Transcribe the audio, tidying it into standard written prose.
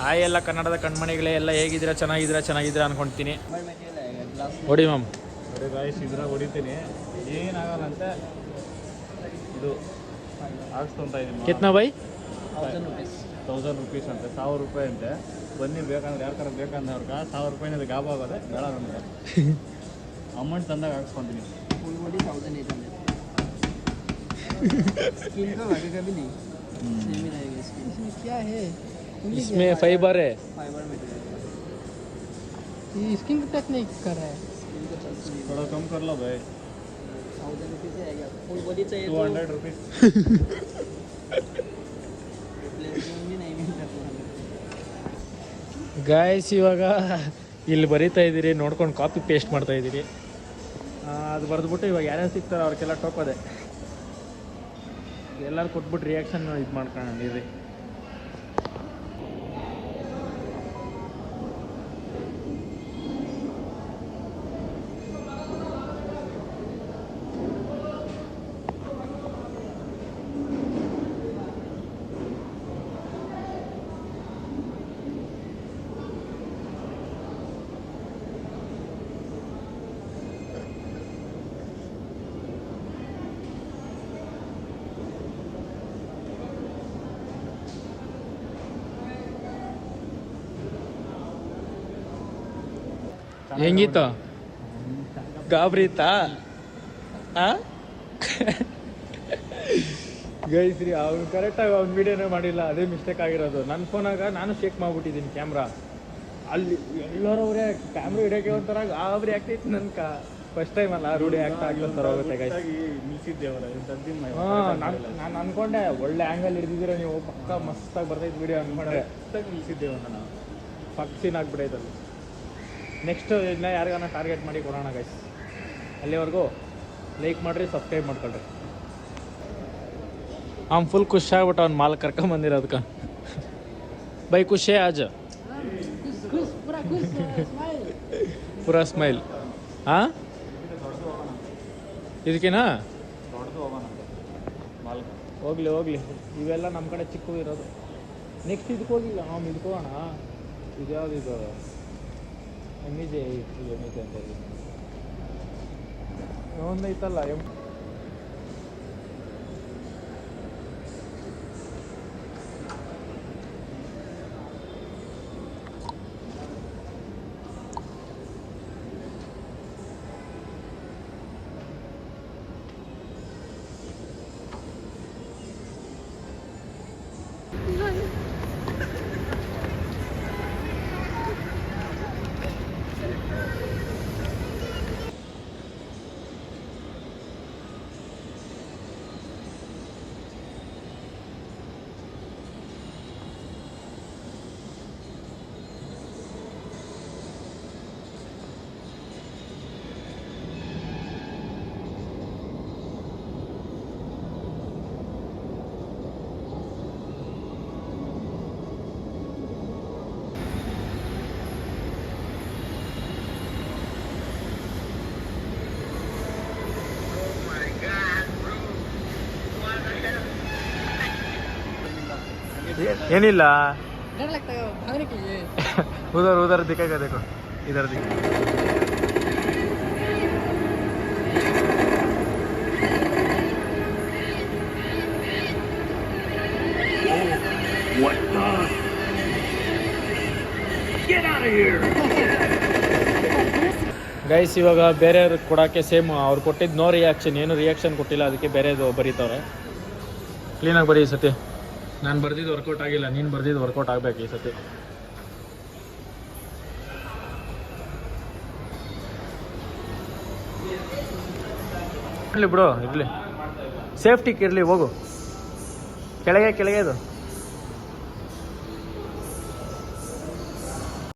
Hi ಎಲ್ಲ ಕನ್ನಡದ ಕಣ್ಮಣಿಗಳೇ, ಎಲ್ಲ ಹೇಗಿದ್ದೀರಾ? ಚೆನ್ನಾಗಿದ್ದೀರಾ ಅನ್ಕೊಳ್ತೀನಿ. ಹೊಡಿ ಮ್ಯಾಮ್. ಹೊಡಿ ಗಾಯ್ಸ್, ಇದ್ರಾಗ ಹೊಡಿತೀನಿ, ಏನಾಗಲ್ಲ ಅಂತ. ಇದು ಹಾಕ್ಸ್ಕೊತಾ ಇದ್ದೀನಿ. ಕಿತ್ನಾ ಬೈ? 1000 rupees ಅಂತೆ, 1000 ರೂಪಾಯಿ ಅಂತೆ. ಬನ್ನಿ, ಬೇಕಂದ್ರೆ ಯಾರ ಬೇಕಂದ್ರೆ ಅವ್ರಿಗೆ 1000 ರೂಪಾಯಿನ ಗಾಬ ಆಗೋದೆ ಬೇಡ ನಮಗೆ. ಅಮೌಂಟ್ ತಂದಾಗ ಹಾಕ್ಸ್ಕೊತೀನಿ. फुल बॉडी 1800 स्किन का लगेगा भी नहीं, सेम ही रहेगा स्किन। इसमें क्या है? इसमें फाइबर है, फाइबर मटेरियल। ये स्किन का टच नहीं कर रहा है। स्किन का टच नहीं, थोड़ा कम कर लो भाई। 1000 रुपीज़ आएगा। फुल बॉडी चाहिए 200 rupees। रिप्लेसमेंट भी नहीं मिलता 200। ಗಾಯ್ಸ್ ಇವಾಗ ಇಲ್ಲಿ ಬರೀತಾ ಇದ್ದೀರಿ, ನೋಡ್ಕೊಂಡು ಕಾಪಿ ಪೇಸ್ಟ್ ಮಾಡ್ತಾ ಇದ್ದೀರಿ. ಅದು ಬರೆದ್ಬಿಟ್ಟು ಇವಾಗ ಯಾರ್ಯಾರು ಸಿಗ್ತಾರೆ ಅವ್ರಿಗೆಲ್ಲ ಟೋಕೋದೆ, ಎಲ್ಲರೂ ಕೊಟ್ಬಿಟ್ಟು ರಿಯಾಕ್ಷನ್ ಇದು ಮಾಡ್ಕೊಂಡಿರಿ. ಹೆಂಗಿತ್ತು? ಗಾಬ್ರಿತಾ? ಗೈಸ್ರಿ, ಅವ್ನು ಕರೆಕ್ಟಾಗಿ ಅವ್ನ ವೀಡಿಯೋನೇ ಮಾಡಿಲ್ಲ, ಅದೇ ಮಿಸ್ಟೇಕ್ ಆಗಿರೋದು. ನನ್ನ ಫೋನಾಗ ನಾನು ಶೇಕ್ ಮಾಡಿಬಿಟ್ಟಿದ್ದೀನಿ ಕ್ಯಾಮ್ರಾ. ಅಲ್ಲಿ ಎಲ್ಲರೂ ಅವರೇ ಕ್ಯಾಮ್ರಾ ಹಿಡಿಯೋಕೆ ಒಂಥರ ಗಾಬರಿ ಆಗ್ತೈತಿ. ನನ್ನ ಫಸ್ಟ್ ಟೈಮ್ ಅಲ್ಲ, ರೂಢಿ ಆಗ್ತಾ ಥರ ಹೋಗುತ್ತೆ ಗೈಸ್. ನಾನು ಅನ್ಕೊಂಡೆ ಒಳ್ಳೆ ಆ್ಯಂಗಲ್ ಹಿಡಿದಿದ್ದೀರ ನೀವು, ಪಕ್ಕ ಮಸ್ತಾಗಿ ಬರ್ತೈತೆ ವೀಡಿಯೋ ಅನ್ಕೊಂಡೆ. ನಿಲ್ಸಿದ್ದೇವೆ ನಾನು, ಪಕ್ಸಿನ ಆಗ್ಬಿಟ್ಟೈತಲ್ಲ. ನೆಕ್ಸ್ಟ್ ಇದನ್ನ ಯಾರಿಗಾನ ಟಾರ್ಗೆಟ್ ಮಾಡಿ ಕೊಡೋಣ ಗೈಸ್. ಅಲ್ಲಿವರೆಗೂ ಲೈಕ್ ಮಾಡಿರಿ, ಸಬ್ಸ್ಕ್ರೈಬ್ ಮಾಡ್ಕೊಳ್ರಿ. ಅವ್ನು ಫುಲ್ ಖುಷಿ ಆಗ್ಬಿಟ್ಟು ಅವ್ನು ಮಾಲ್ ಕರ್ಕೊಂಬಂದಿರೋದಕ್ಕೆ. ಬೈ ಖುಷಿ ಆಜ ಪೂರಾ ಸ್ಮೈಲ್. ಹಾಂ, ಇದಕ್ಕೇನಾ? ಹೋಗ್ಲಿ, ಇವೆಲ್ಲ ನಮ್ಮ ಕಡೆ ಚಿಕ್ಕ ಇರೋದು. ನೆಕ್ಸ್ಟ್ ಇದಕ್ಕೆ ಹೋಗಿಲ್ಲ, ನಾವು ಇದಕ್ಕೆ ಹೋಗೋಣ. ಇದು ಯಾವುದು? ಇದು ಎಮಿಜೆ ಅಂತ ಹೇಳಿ ಒಂದೈತಲ್ಲ. ಏನಿಲ್ಲ, डर लगता है भागने के लिए। उधर दिखेगा, देखो इधर दिखेगा. What the? Get out of here! Guys, ಇವಾಗ ಬೇರೆಯವ್ರಿಗೆ ಕೊಡೋಕ್ಕೆ ಸೇಮ್ ಅವ್ರು ಕೊಟ್ಟಿದ್ದು ನೋ ರಿಯಾಕ್ಷನ್, ಏನು ರಿಯಾಕ್ಷನ್ ಕೊಟ್ಟಿಲ್ಲ, ಅದಕ್ಕೆ ಬೇರೆದು ಬರೀತವ್ರೆ. ಕ್ಲೀನಾಗಿ ಬರೀ ಈ ಸತಿ. ನಾನು ಬರ್ದಿದ್ದು ವರ್ಕೌಟ್ ಆಗಿಲ್ಲ, ನೀನು ಬರ್ದಿದ್ದು ವರ್ಕೌಟ್ ಆಗಬೇಕು ಈ ಸತಿ. ಇರಲಿ ಬಿಡು, ಇರಲಿ, ಸೇಫ್ಟಿಗೆ ಇರಲಿ. ಹೋಗು ಕೆಳಗೆ ಇದು.